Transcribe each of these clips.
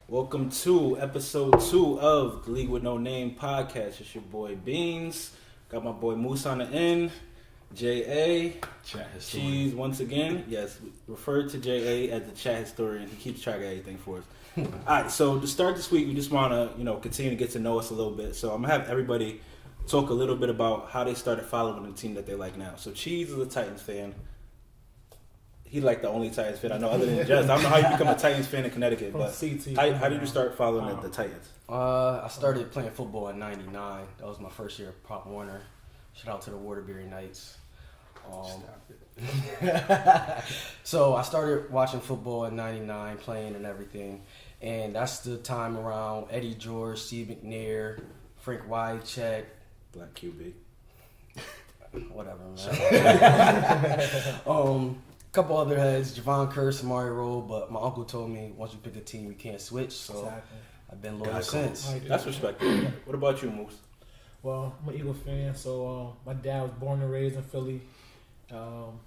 Welcome to episode 2 of the League with No Name podcast. It's your boy Beans. Got my boy Moose on the end. J.A. Chat historian. Cheese once again. Yes, referred to J.A. as the chat historian. He keeps track of everything for us. Alright, so to start this week, we just want to, continue to get to know us a little bit. So I'm going to have everybody talk a little bit about how they started following the team that they like now. So Cheese is a Titans fan. He's like the only Titans fan I know other than Jess. I don't know how you become a Titans fan in Connecticut, but how did you start following the Titans? I started playing football in '99. That was my first year at Pop Warner. Shout out to the Waterbury Knights. So I started watching football in '99, playing and everything. And that's the time around Eddie George, Steve McNair, Frank Wycheck. Black QB. Whatever, man. Couple other heads, Javon Curse, Mario Rowe, but my uncle told me once you pick a team, you can't switch. So exactly. I've been loyal since. That's respectable. What about you, Moose? Well, I'm an Eagle fan, so my dad was born and raised in Philly, so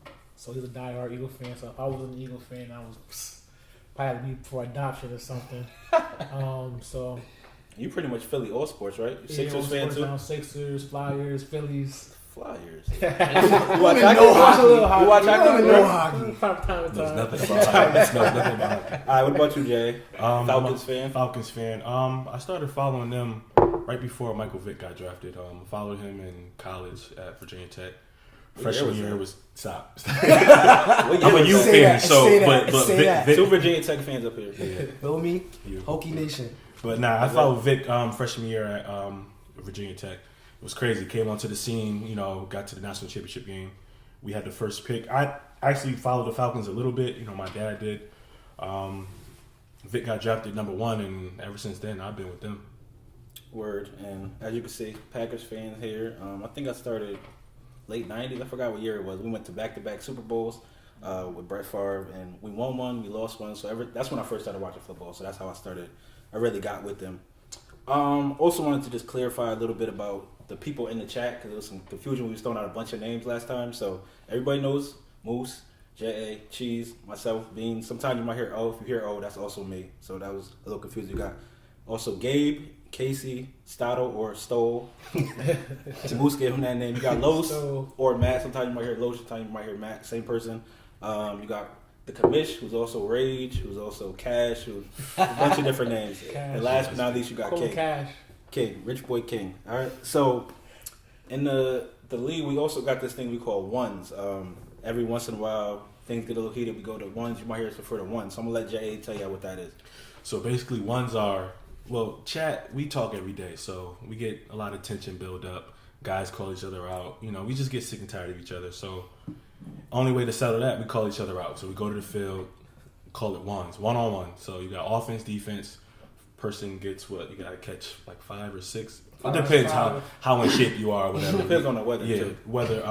he's a diehard Eagle fan. So if I was an Eagle fan, I was probably be for adoption or something. So you pretty much Philly all sports, right? Sixers fan too. Sixers, Flyers, Phillies. Flyers. You watch hockey? From time to time. There's nothing about hockey. There's nothing about hockey. All right, what about you, Jay? Falcons fan? Falcons fan. I started following them right before Michael Vick got drafted. Followed him in college at Virginia Tech. Freshman year was stop. I'm a U fan, but Vic, two Virginia Tech fans up here. Yeah. Feel me? Hokie Nation. But I followed Vic freshman year at Virginia Tech. It was crazy. Came onto the scene, got to the national championship game. We had the first pick. I actually followed the Falcons a little bit. My dad did. Vic got drafted number 1, and ever since then, I've been with them. Word. And as you can see, Packers fans here. I think I started late 90s. I forgot what year it was. We went to back-to-back Super Bowls with Brett Favre, and we won one, we lost one. So that's when I first started watching football. So that's how I started. I really got with them. Also wanted to just clarify a little bit about the people in the chat, because there was some confusion. We was throwing out a bunch of names last time. So everybody knows Moose, J.A., Cheese, myself, Beans. Sometimes you might hear O. If you hear O, that's also me. So that was a little confusing. You got also Gabe, Casey, Stottle, or Stoll. Moose gave him that name. You got Los or Matt. Sometimes you might hear Los, sometimes you might hear Matt. Same person. You got the Commish, who's also Rage, who's also Cash, who's a bunch of different names. And last but not least, you got King. Cash. King, Rich Boy King. All right. So in the league, we also got this thing we call ones. Every once in a while, things get a little heated. We go to ones. You might hear us refer to ones. So I'm gonna let Jay tell you what that is. So basically, ones are chat. We talk every day, so we get a lot of tension build up. Guys call each other out. We just get sick and tired of each other. So only way to settle that, we call each other out. So we go to the field, call it ones, 1-on-1. So you got offense, defense. Person gets what? You got to catch like 5 or 6. It depends how in shape you are or whatever. Depends on the weather, too. Weather.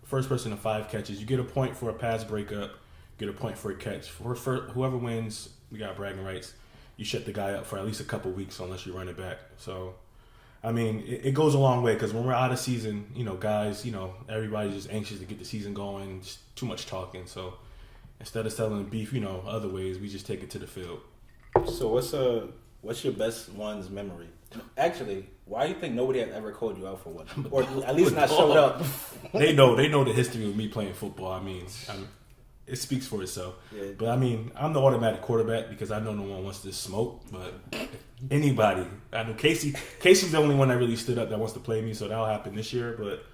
First person to 5 catches, you get a point for a pass breakup, get a point for a catch. For whoever wins, we got bragging rights. You shut the guy up for at least a couple weeks unless you run it back. So, it goes a long way, because when we're out of season, guys, everybody's just anxious to get the season going. Just too much talking. So instead of selling beef, other ways, we just take it to the field. So what's your best one's memory? Actually, why do you think nobody has ever called you out for one, or at least not showed up? They know the history of me playing football. It speaks for itself. Yeah. But I'm the automatic quarterback because I know no one wants to smoke. But anybody, I know Casey's the only one that really stood up that wants to play me. So that'll happen this year. But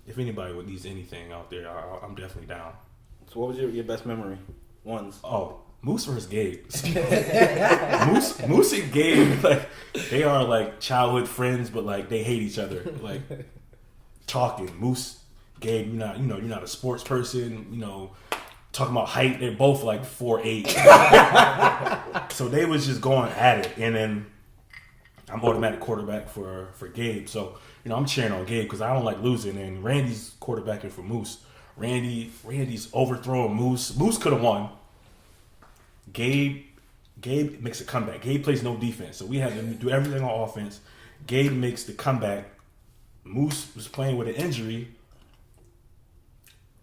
if anybody needs anything out there, I'm definitely down. So what was your best memory? Ones. Oh. Moose versus Gabe. Moose and Gabe, they are childhood friends, but they hate each other. Talking. Moose, Gabe, you're not a sports person. Talking about height, they're both 4'8". So they was just going at it, and then I'm automatic quarterback for Gabe. So I'm cheering on Gabe because I don't like losing, and Randy's quarterbacking for Moose. Randy's overthrowing Moose. Moose could have won. Gabe makes a comeback. Gabe plays no defense, so we had to do everything on offense. Gabe makes the comeback. Moose was playing with an injury.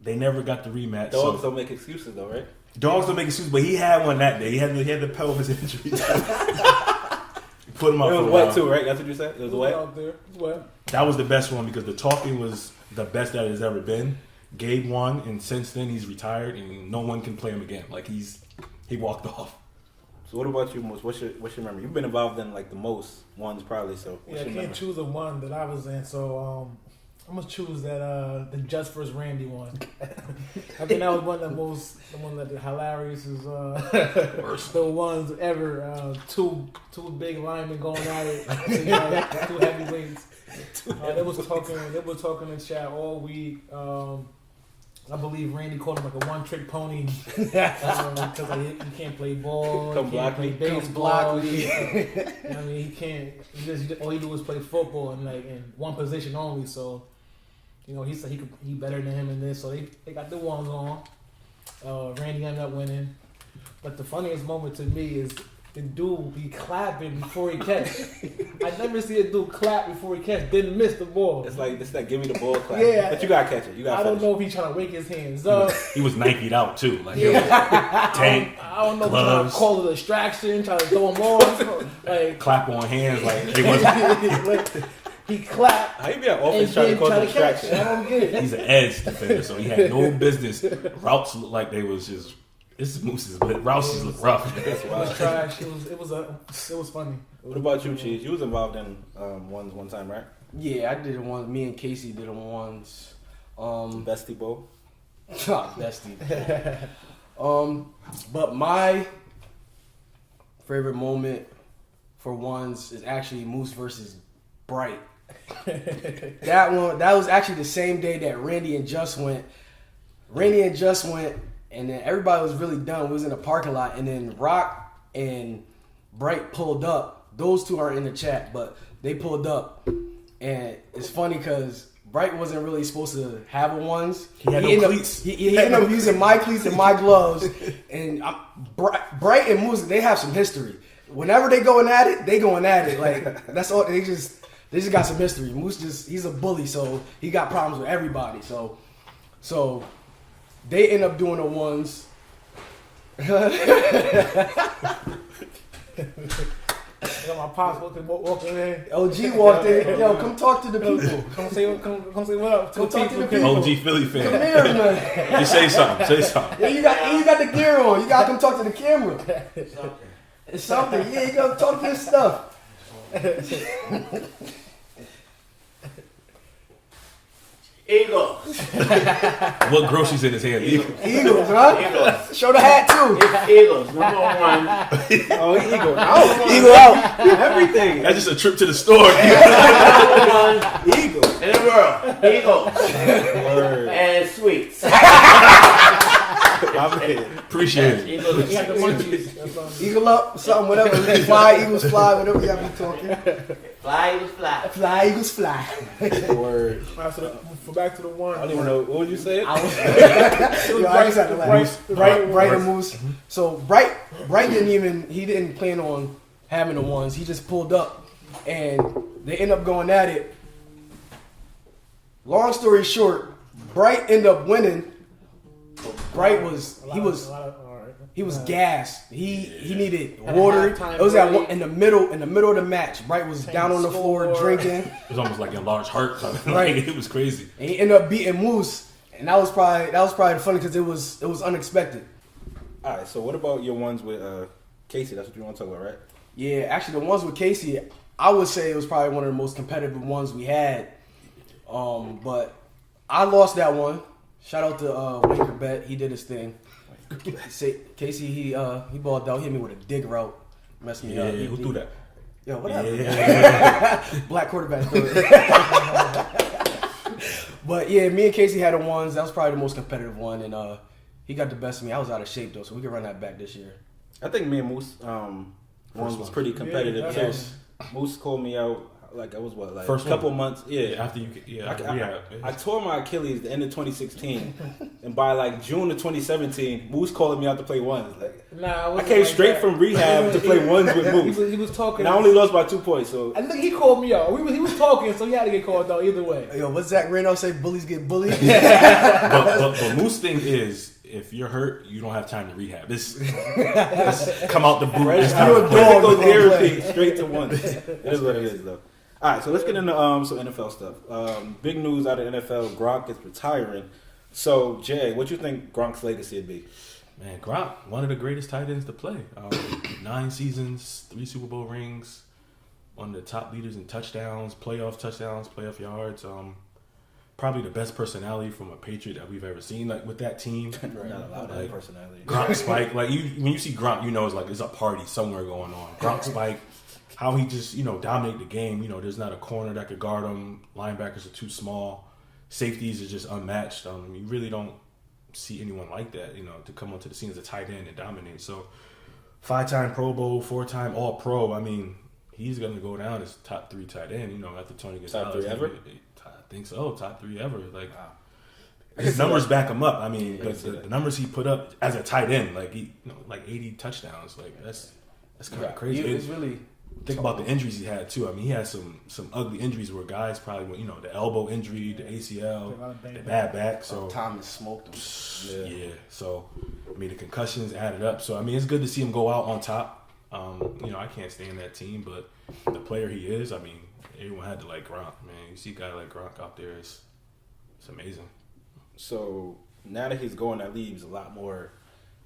They never got the rematch. Dogs don't make excuses, though, right? Dogs don't make excuses, but he had one that day. He had the pelvis injury. Put him up. It for was a wet while. too, right? That's what you said. It was wet. out there. It was wet. That was the best one because the talking was the best that has ever been. Gabe won, and since then he's retired, and no one can play him again. Like he walked off. So what about you, Moose? What's your memory? You've been involved in like the most ones probably. So Yeah, what's I your can't memory? choose the one that I was in, so I'm gonna choose that the Just vs Randy one. I think that was one that the hilarious is the ones ever. Two big linemen going at it, two heavyweights. They was talking in chat all week. I believe Randy called him like a one-trick pony because he can't play ball, Come he block can't me. play Come baseball. block me. I mean, he can't. All he do is play football and like in one position only. So, he said he better than him in this. So they got the ones on. Randy ended up winning. But the funniest moment to me is the dude be clapping before he catch. I never see a dude clap before he catch. Didn't miss the ball. It's that give me the ball clap. Yeah. But you gotta catch it. You gotta. I don't finish know if he's trying to wake his hands up. He was Nike'd out too. Like I tank, don't know if he's trying to gloves, call it a distraction, trying to throw him off. Like, clap on hands. Like it wasn't. like, he clapped How you be an and offense trying to then cause try a to catch. distraction? I don't get it. He's an edge defender, so he had no business. Routes looked like they was just. This is Moose's, but routes look rough. That's It wild. was trash. It was funny. What about you, Cheese? You was involved in ones one time, right? Yeah, I did it once. Me and Casey did it once. Bestie Bowl. Bestie. But my favorite moment for ones is actually Moose versus Bright. That was actually the same day that Randy and Just went. And then everybody was really done. We was in the parking lot, and then Rock and Bright pulled up. Those two aren't in the chat, but they pulled up. And it's funny because Bright wasn't really supposed to have a ones. He had no ended cleats. He ended up using my cleats and my gloves. And Bright and Moose, they have some history. Whenever they going at it. Like that's all. They just got some history. Moose he's a bully, so he got problems with everybody. So they end up doing the ones. I got my pops walking in. OG walked in. Yo, come talk to the people. Come say what up. Come talk to the people. OG Philly Come fan. here, man. Just say something. Say something. Yeah, you got the gear on. You gotta come talk to the camera. It's something. Yeah, you gotta talk your stuff. Eagles. What groceries in his hand? Eagles, huh? Eagles. Show the hat too. Eagles. Number one. Oh, Eagle out. Eagle out. Everything. That's just a trip to the store. Number one Eagle. in the world. Eagles. Word. And sweets. I'm in. Appreciate it. Eagles and He got the sweets. munchies. That's all. Eagle up, something, whatever. Fly, Eagles fly, whatever y'all be talking. Fly, Eagles, fly. Fly, Eagles fly. Word. All right, so back to the one. I don't even know. What would you say? Yo, I just had to laugh. Bright and Moose. So Bright didn't plan on having the ones. He just pulled up, and they end up going at it. Long story short, Bright ended up winning. Bright was gassed. He needed water. halftime It was break. in the middle of the match. Bright was down on the floor score. drinking. It was almost like a large heart. Right. It was crazy. And he ended up beating Moose, and that was probably funny because it was unexpected. All right. So what about your ones with Casey? That's what you want to talk about, right? Yeah, actually, the ones with Casey, I would say it was probably one of the most competitive ones we had. But I lost that one. Shout out to Winker Bet, he did his thing. Casey, he balled out, hit me with a dig route, messed me Yeah, up. who threw that? Yo, what happened? Yeah. Black quarterback threw it. But yeah, me and Casey had the ones. That was probably the most competitive one, and he got the best of me. I was out of shape though, so we could run that back this year. I think me and Moose one was pretty competitive Yeah, too. Moose called me out like I was First a couple one. months. Yeah. After you, I tore my Achilles the end of 2016, and by like June of 2017, Moose calling me out to play ones. Like Nah, I came straight from rehab to play ones with Moose, He was talking. and I only lost by 2 points. So I think he called me out. He was talking, so he had to get called out either way. Yo, what Zach Randolph say? Bullies get bullied. but Moose thing is if you're hurt, you don't have time to rehab. This come out the boot. Fresh It's out time of to play. physical therapy straight to one. It is what it is, though. All right, so let's get into some NFL stuff. Big news out of NFL: Gronk is retiring. So, Jay, what you think Gronk's legacy would be? Man, Gronk, one of the greatest tight ends to play. 9 seasons, 3 Super Bowl rings, one of the top leaders in touchdowns, playoff yards. Probably the best personality from a Patriot that we've ever seen. Like with that team, Not a lot of personality. Gronk Spike. Like when you see Gronk, you know it's like there's a party somewhere going on. Gronk Spike, how he just dominate the game. There's not a corner that could guard him. Linebackers are too small. Safeties are just unmatched. You really don't see anyone like that. To come onto the scene as a tight end and dominate. So 5-time Pro Bowl, 4-time All Pro. I mean, he's gonna go down as top 3 tight end. After Tony Gonzalez. Top 3 ever? I think so. Top 3 ever. Like Wow. his numbers back him up. I mean, the numbers he put up as a tight end, like 80 touchdowns. Like that's kind of crazy. It's really Think about the injuries he had too. I mean, he had some ugly injuries where guys probably went, the elbow injury, the ACL, the bad back. So Thomas smoked him. yeah. So I mean, the concussions added up. So I mean, it's good to see him go out on top. I can't stand that team, but the player he is, I mean, everyone had to like Gronk, man. You see a guy like Gronk out there, it's amazing. So now that he's going, that leaves a lot more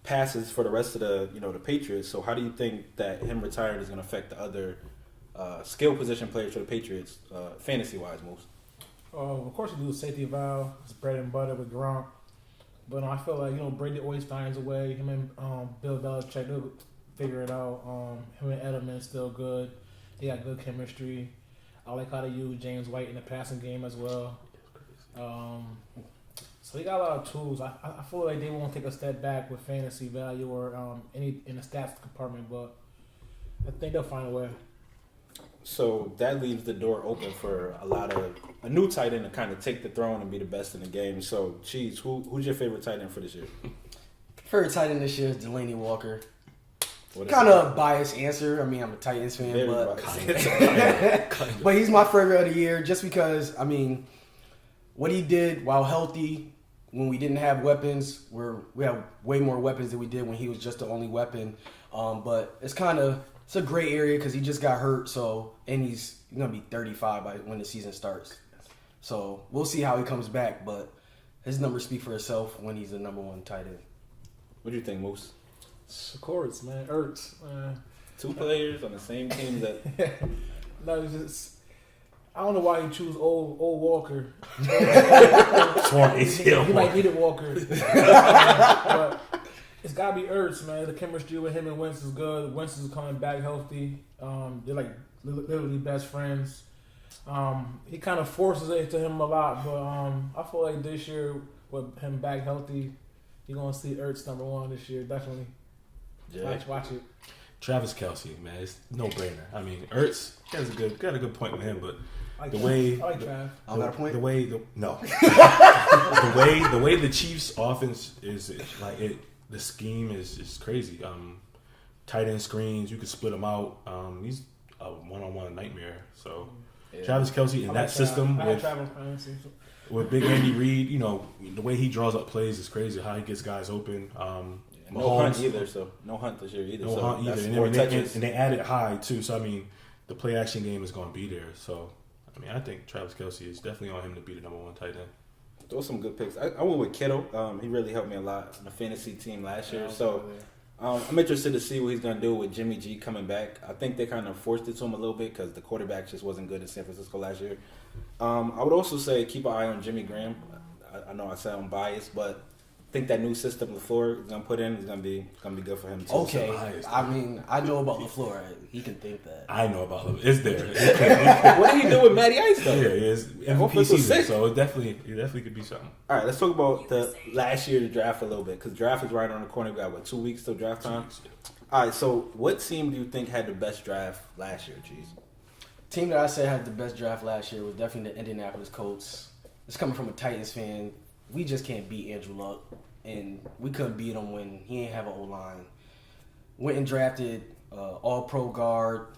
passes for the rest of the Patriots. So how do you think that him retiring is going to affect the other skill position players for the Patriots, fantasy wise, moves? Of course, you do the safety valve. It's bread and butter with Gronk. But I feel like Brady always finds a way. Him and Bill Belichick, they'll figure it out. Him and Edelman still good. They got good chemistry. I like how they use James White in the passing game as well. So they got a lot of tools. I feel like they won't take a step back with fantasy value or any in the stats department, but I think they'll find a way. So that leaves the door open for a new tight end to kind of take the throne and be the best in the game. So, Cheese, who's your favorite tight end for this year? Favorite tight end this year is Delaney Walker. What is Kind it? of a biased answer. I mean, I'm a Titans fan, Very but biased. but he's my favorite of the year just because, I mean, what he did while healthy when we didn't have weapons, we have way more weapons than we did when he was just the only weapon. But it's a gray area because he just got hurt, and he's going to be 35 by when the season starts. So we'll see how he comes back, but his numbers speak for itself when he's the number 1 tight end. What do you think, Moose? Of course, man. Ertz, man. 2 players on the same team that No, it's just I don't know why you choose old Walker. Torn ACL. He might need it, Walker. But it's gotta be Ertz, man. The chemistry with him and Wentz is good. Wentz is coming back healthy. They're like literally best friends. He kind of forces it to him a lot, but I feel like this year with him back healthy, you're gonna see Ertz number 1 this year, definitely. yeah. Watch it. Travis Kelce, man, it's no brainer. I mean, Ertz got a good point with him, but I like the Trav. way I like Trav. I got a point? the way the Chiefs offense is the scheme is crazy. Tight end screens, you can split them out. He's a one-on-one nightmare. So Travis Kelce in I that like Trav. system I had Trav on fantasy. with Big Andy Reid, the way he draws up plays is crazy. How he gets guys open. No Hunt either, so no Hunt this year either. No so Hunt either. that's And, more then touches. they added high too. So I mean, the play action game is going to be there. So I mean, I think Travis Kelce is definitely on him to be the number 1 tight end. Those some good picks. I went with Kittle. He really helped me a lot on the fantasy team last year. So I'm interested to see what he's going to do with Jimmy G coming back. I think they kind of forced it to him a little bit because the quarterback just wasn't good in San Francisco last year. I would also say keep an eye on Jimmy Graham. I know I sound biased, but I think that new system LaFleur is going to put in is going to be good for him too. Okay, biased. I mean, I know about LaFleur. He can think that. I know about him. It's there. So, what did he do with Matty Ice though? Yeah, it's MVP hopefully it's season, sick. so it definitely could be something. All right, let's talk about the last year's draft a little bit because draft is right on the corner. We got 2 weeks till draft time. All right, so what team do you think had the best draft last year, Cheese? Team that I said had the best draft last year was definitely the Indianapolis Colts. It's coming from a Titans fan. We just can't beat Andrew Luck, and we couldn't beat him when he ain't have an O-line. Went and drafted all-pro guard.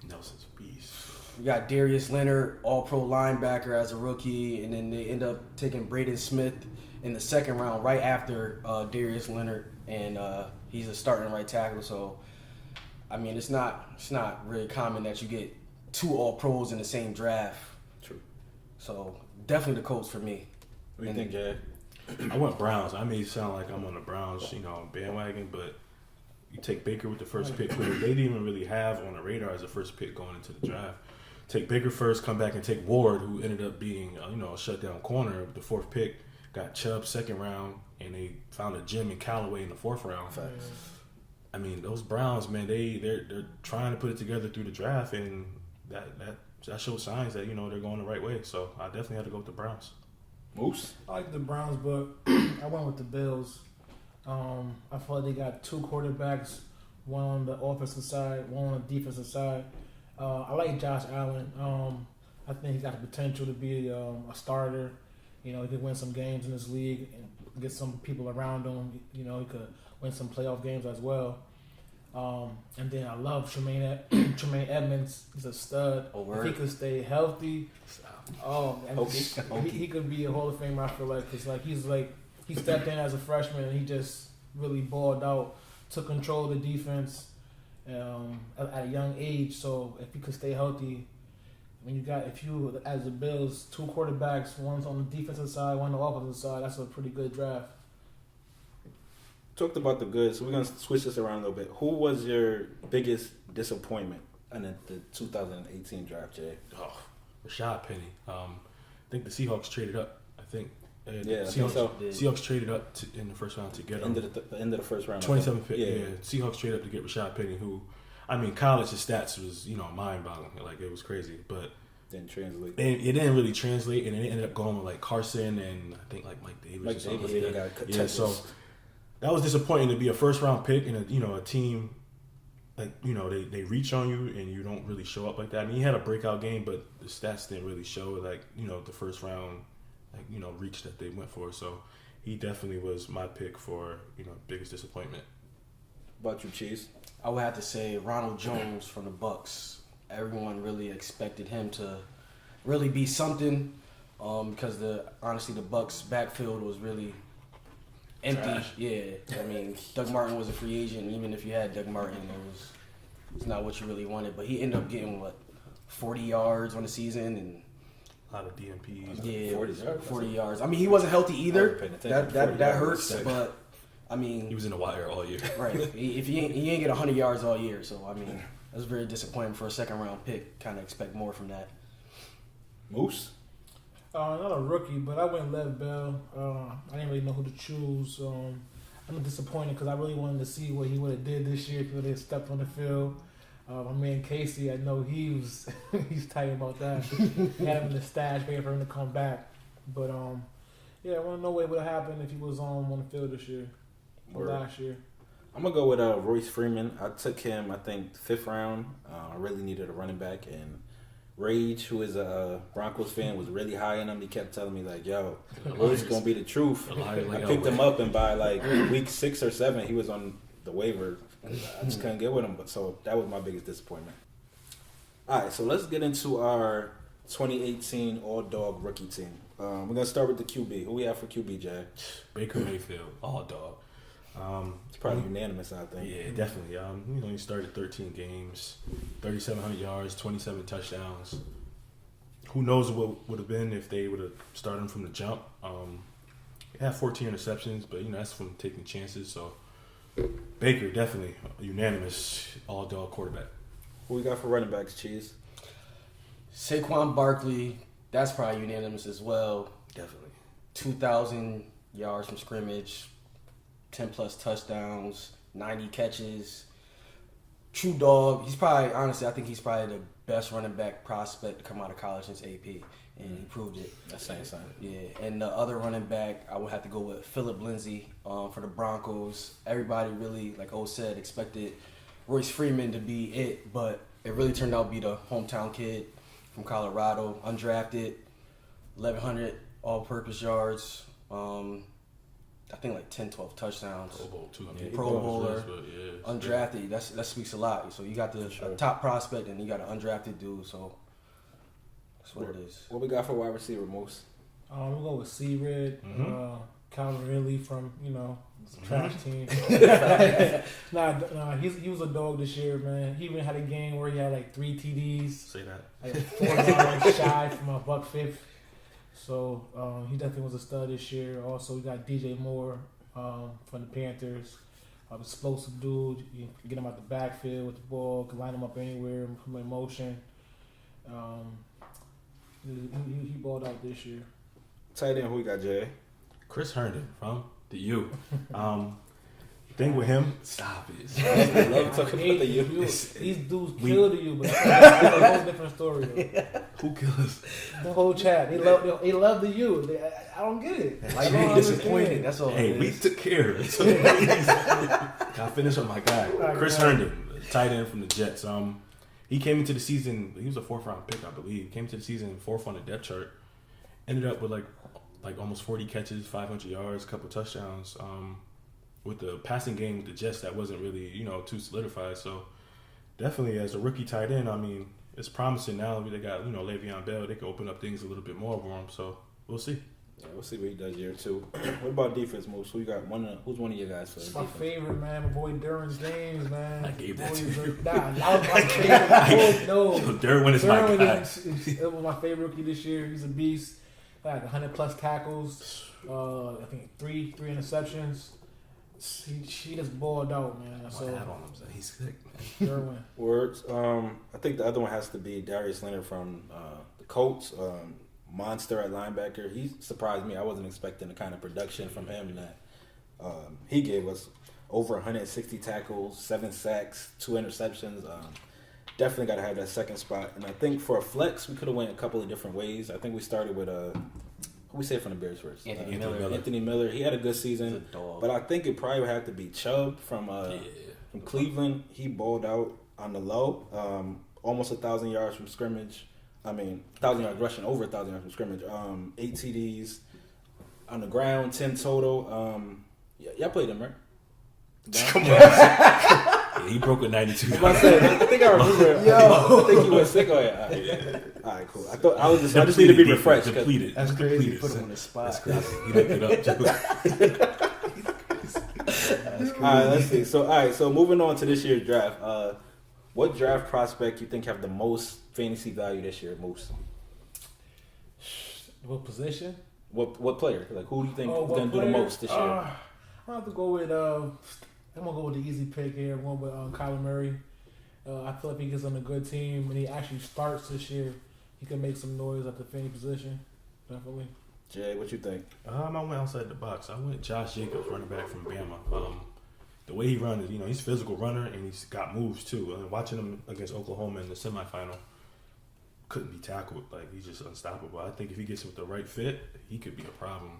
Nelson's a beast. You got Darius Leonard, All-Pro linebacker as a rookie, and then they end up taking Braden Smith in the second round, right after Darius Leonard, and he's a starting right tackle. So, I mean, it's not really common that you get 2 All-Pros in the same draft. True. So, definitely the Colts for me. What do you think, Jay? I went Browns. I may sound like I'm on the Browns, bandwagon, but you take Baker with the first pick. They didn't even really have on the radar as a first pick going into the draft. Take Baker first, come back and take Ward, who ended up being a shutdown corner with the 4th pick. Got Chubb 2nd round, and they found a gem in Callaway in the 4th round. Facts. I mean, those Browns, man, they're trying to put it together through the draft, and that shows signs that they're going the right way. So I definitely had to go with the Browns. Moose? I like the Browns, but I went with the Bills. I feel like they got 2 quarterbacks, one on the offensive side, one on the defensive side. I like Josh Allen. I think he got the potential to be a starter. He could win some games in this league and get some people around him. He could win some playoff games as well. And then I love Tremaine Edmonds. He's a stud. If he could stay healthy, he could be a Hall of Famer. I feel like because he stepped in as a freshman and he just really balled out, took control of the defense at a young age. So if he could stay healthy, if you as the Bills 2 quarterbacks, one's on the defensive side, one on the offensive side, that's a pretty good draft. Talked about the good, so we're going to switch this around a little bit. Who was your biggest disappointment in the 2018 draft, Jay? Oh, Rashad Penny. I think the Seahawks traded up. I think Seahawks traded up in the first round to get him. The end of the first round. 27th pick. Yeah. Seahawks traded up to get Rashad Penny, who, college's stats was mind-boggling. Like, it was crazy, but didn't translate. And it didn't really translate, and it ended up going with like Carson and I think like Mike Davis. Mike or something Davis, like that. So that was disappointing to be a first-round pick and a team like they reach on you and you don't really show up like that. I mean, he had a breakout game, but the stats didn't really show the first round reach that they went for. So he definitely was my pick for biggest disappointment. About you, Cheese? I would have to say Ronald Jones from the Bucks. Everyone really expected him to really be something because honestly the Bucks backfield was really empty. Trash. Yeah, I mean Doug Martin was a free agent. Even if you had Doug Martin, it's not what you really wanted. But he ended up getting 40 yards on the season and a lot of DMPs. Yeah, 40 yards. I mean, he wasn't healthy either. That hurts, but I mean, he was in the wire all year. Right. If he ain't get 100 yards all year, so I mean, that's very disappointing for a second round pick. Kind of expect more from that. Moose? Not a rookie, but I went Lev Bell. I didn't really know who to choose. I'm disappointed because I really wanted to see what he would have did this year if he would have stepped on the field. My man Casey, I know he's tight about that. He had him in the stash, waiting for him to come back. But I want to know what would have happened if he was on the field this year or last year. I'm gonna go with Royce Freeman. I took him, I think, 5th round. I really needed a running back, and Rage, who is a Broncos fan, was really high on him. He kept telling me "Yo, Royce gonna be the truth." I picked him up, and by week 6 or 7, he was on the waiver. I just couldn't get with him, so that was my biggest disappointment. All right, so let's get into our 2018 all-dog rookie team. We're gonna start with the QB. Who we have for QB, Jay? Baker Mayfield, all dog. It's probably unanimous, I think. Yeah, definitely. He started 13 games, 3,700 yards, 27 touchdowns. Who knows what would have been if they would have started him from the jump. He had 14 interceptions, but that's from taking chances. So Baker, definitely unanimous all-dog quarterback. Who we got for running backs, Cheese? Saquon Barkley, that's probably unanimous as well. Definitely. 2,000 yards from scrimmage, 10 plus touchdowns, 90 catches. True dog. I think he's probably the best running back prospect to come out of college since AP, and he proved it. That's saying something. Yeah, and the other running back, I would have to go with Phillip Lindsay for the Broncos. Everybody really, like O said, expected Royce Freeman to be it, but it really turned out to be the hometown kid from Colorado, undrafted, 1,100 all-purpose yards. I think 10, 12 touchdowns. Pro Bowl, too. Pro Bowler, undrafted. That speaks a lot. So you got the top prospect and you got an undrafted dude. So That's what it is. What we got for wide receiver, Moose? We'll go with C-Red, Calvin Ridley from, trash team. He was a dog this year, man. He even had a game where he had like 3 TDs. Say that. Like 4 yards shy from a buck fifth. So he definitely was a stud this year. Also, we got DJ Moore from the Panthers. Explosive dude. You can get him out the backfield with the ball, can line him up anywhere, put him in motion. He balled out this year. Tight end, who we got, Jay? Chris Herndon from the U. Thing with him, stop it. I love talking about the U. These dudes killed you, but that's a whole different story. Though. Who kills? The whole chat, they love the U. I don't get it. Like I don't being disappointed. understand. That's all. Hey, it we is. took care of it. Can I finish with my guy, Chris Herndon, tight end from the Jets. He came into the season. He was a 4th round pick, I believe. Came to the season 4th on the depth chart. Ended up with like almost 40 catches, 500 yards, a couple touchdowns. With the passing game with the Jets, that wasn't really too solidified. So definitely as a rookie tight end, I mean, it's promising now. They got Le'Veon Bell. They can open up things a little bit more for him. So we'll see. Yeah, we'll see what he does year 2. What about defense, Moose? Who you got? Who's one of your guys for It's my defense? favorite, man. My boy Derwin James, man. I gave that Boy, to you. That was my favorite. No, Derwin is my guy. It was my favorite rookie this year. He's a beast. Like 100+ tackles. I think three interceptions. He just balled out, man. So He's sick. Derwin. Words. I think the other one has to be Darius Leonard from the Colts. Monster at linebacker. He surprised me. I wasn't expecting the kind of production from him that he gave us. Over 160 tackles, 7 sacks, 2 interceptions. Definitely got to have that second spot. And I think for a flex, we could have went a couple of different ways. I think we started with who we say from the Bears first? Anthony Miller. Anthony Miller. He had a good He's season, a dog. but I think it probably would have to be Chubb from Cleveland. He balled out on the low, almost 1,000 yards from scrimmage. 1,000 yards rushing, over 1,000 yards from scrimmage. 8 TDs on the ground, 10 total. Y'all played him, right? Come on. Yeah, he broke a 92. I think I remember. I think he was sick. Oh yeah. All right, cool. I just need to be refreshed. Depleted. That's He's crazy. depleted. Put him on the spot. That's crazy. He looked it up too. All right, let's see. So moving on to this year's draft. What draft prospect you think have the most fantasy value this year, Moose? What position? What player? Like, who do you think is what going to do the player? most this year? I have to go with. I'm gonna go with the easy pick here. I'm going with Kyler Murray. I feel like he gets on a good team and he actually starts this year. He can make some noise at the fantasy position. Definitely. Jay, what you think? I went outside the box. I went Josh Jacobs, running back from Bama. The way he runs, he's a physical runner and he's got moves too. Watching him against Oklahoma in the semifinal, couldn't be tackled. Like, he's just unstoppable. I think if he gets with the right fit, he could be a problem.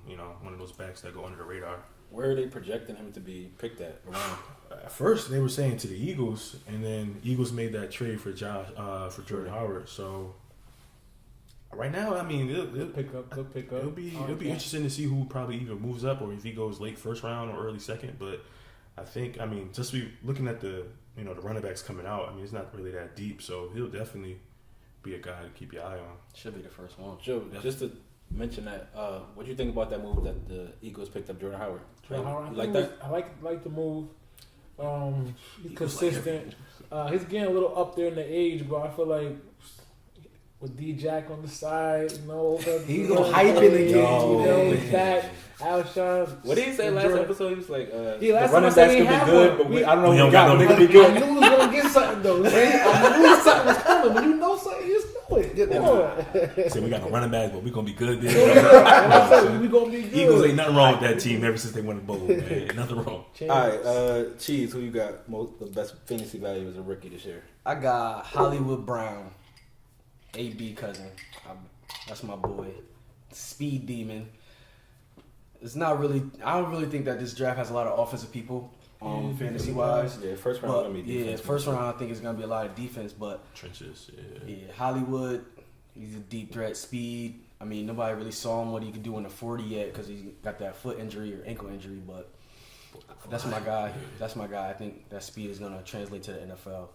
One of those backs that go under the radar. Where are they projecting him to be picked at? Around? At first, they were saying to the Eagles, and then Eagles made that trade for Jordan Howard. So right now, They'll pick up. it'll be interesting to see who probably either moves up or if he goes late first round or early second. But I think just be looking at the the running backs coming out. It's not really that deep, so he'll definitely be a guy to keep your eye on. Should be the first one. Joe, just to mention that, what do you think about that move that the Eagles picked up Jordan Howard? You like that? I like the move. He's consistent. He's getting a little up there in the age, but I feel like with D Jack on the side, He's gonna hype it again. With that, Alshon. What did he say last episode? He was like, Yeah, the last running time I said backs he could be had good, one. but I don't know We what don't we got got, no but they could be I good. knew we was gonna get something though. I knew something was coming. When you know something, you just know it. Come on. Say we got no running backs, but we're gonna be good Yeah, there. we gonna be good. Eagles ain't nothing wrong with that team ever since they won the bowl, man. Nothing wrong. All right, Cheese, who you got the best fantasy value as a rookie this year? I got Hollywood Brown, AB cousin. That's my boy. Speed demon. It's not really. I don't really think that this draft has a lot of offensive people, fantasy wise. Yeah, first round gonna be defense. First round I think is gonna be a lot of defense, but Trenches, yeah, Hollywood. He's a deep threat. Speed. Nobody really saw him what he could do in the 40 yet because he got that foot injury or ankle injury. But that's my guy. That's my guy. I think that speed is gonna translate to the NFL.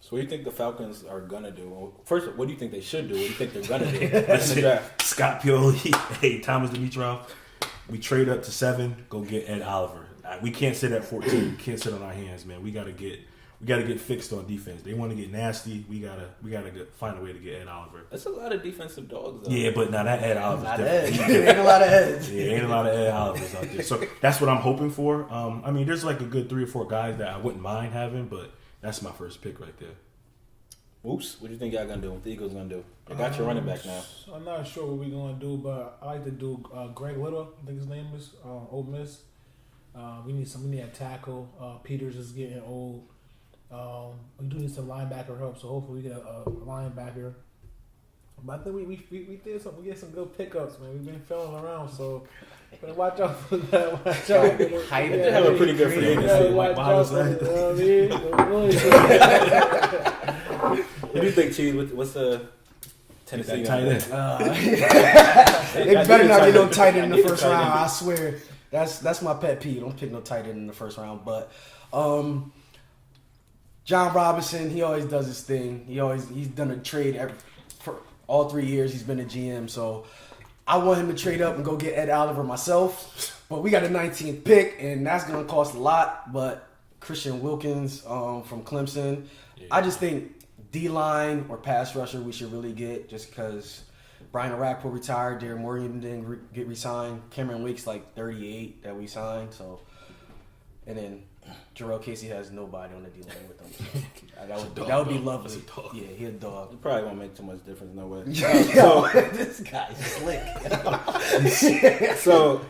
So what do you think the Falcons are gonna do? Well, first, what do you think they should do? What do you think they're gonna do in the draft? Scott Pioli, hey, Thomas Dimitrov, we trade up to 7, go get Ed Oliver. We can't sit at 14. We can't sit on our hands, man. We gotta get fixed on defense. They want to get nasty. We gotta find a way to get Ed Oliver. That's a lot of defensive dogs, though. Yeah, but now that Ed Oliver's Not different. Ed. Ain't a lot of heads. Yeah, ain't a lot of Ed Olivers out there. So that's what I'm hoping for. I mean, there's like a good 3 or 4 guys that I wouldn't mind having, but that's my first pick right there. Oops, what do you think y'all gonna do? What the Eagles gonna do? They got your running back now. I'm not sure what we're gonna do, but I like to do Greg Little. I think his name is Ole Miss. We need a tackle. Peters is getting old. We do need some linebacker help, so hopefully we get a linebacker. But I think we did something. We get some good pickups, man. We've been filling around, so better watch out for that. Watch out. They have a pretty good free agency. Watch Wow, out for What do you think, Cheese? What's the Tennessee That tight gonna end. do? They better not get no tight end in I the need a first tight round. end. I swear. That's my pet peeve. Don't pick no tight end in the first round. But John Robinson, he always does his thing. He's done a trade for all 3 years. He's been a GM, so I want him to trade up and go get Ed Oliver myself. But we got a 19th pick, and that's going to cost a lot. But Christian Wilkins from Clemson, I just think D-line or pass rusher we should really get, just because Brian Orakpo retired, Darren Morgan didn't get re-signed, Cameron Wake's like 38 that we signed, so, and then Jarrell Casey has nobody on the D-line with him. So that would be lovely. That's a dog. Yeah, he a dog. It probably won't make too much difference, no way. Yo, this guy's slick. So,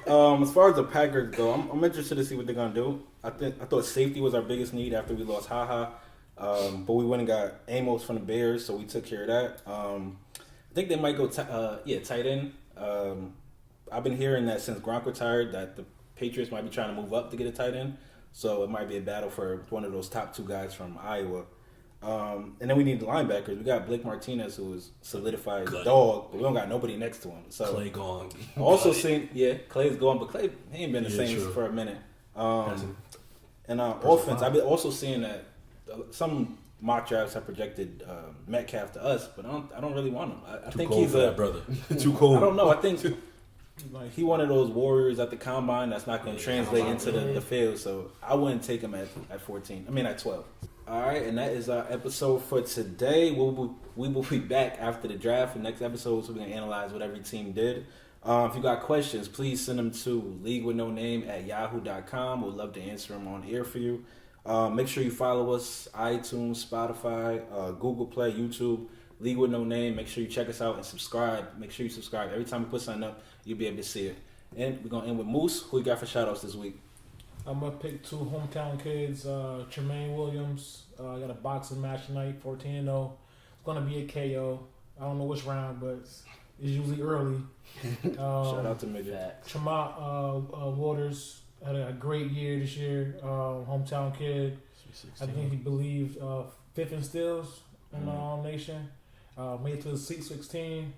as far as the Packers go, I'm interested to see what they're gonna do. I thought safety was our biggest need after we lost Haha, but we went and got Amos from the Bears, so we took care of that. I think they might go tight end. I've been hearing that since Gronk retired that the Patriots might be trying to move up to get a tight end, so it might be a battle for one of those top 2 guys from Iowa. And then we need the linebackers. We got Blake Martinez, who is solidified as a dog, but we don't got nobody next to him. So Clay gone. also seen, Clay's gone, but Clay he ain't been the same true. for a minute. Hasn't. And offense, I've been also seeing that some mock drafts have projected Metcalf to us, but I don't really want him. I Too think cold he's for that brother. Too cold. I don't know. I think he one of those warriors at the combine that's not going to translate into the field. So I wouldn't take him at 14. I mean at 12. All right, and that is our episode for today. We will be back after the draft. The next episode, so we're going to analyze what every team did. If you got questions, please send them to leaguewithnoname@yahoo.com. We'd love to answer them on air for you. Make sure you follow us, iTunes, Spotify, Google Play, YouTube, League with No Name. Make sure you check us out and subscribe. Make sure you subscribe. Every time we put something up, you'll be able to see it. And we're going to end with Moose. Who you got for shout-outs this week? I'm gonna pick 2 hometown kids. Tremaine Williams. I got a boxing match tonight, 14-0. It's gonna be a KO. I don't know which round, but it's usually early. Shout out to Midget. Tremont Waters had a great year this year. Hometown kid. I think he believed 5th in steals in the nation. Made it to the Sweet 16.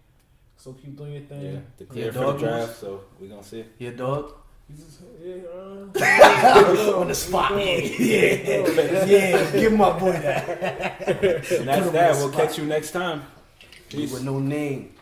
So keep doing your thing. Yeah, declared for dog the draft, so we're going to see. You a dog? On On the spot. Yeah, give my boy that. And that's that. We'll catch you next time. With no name.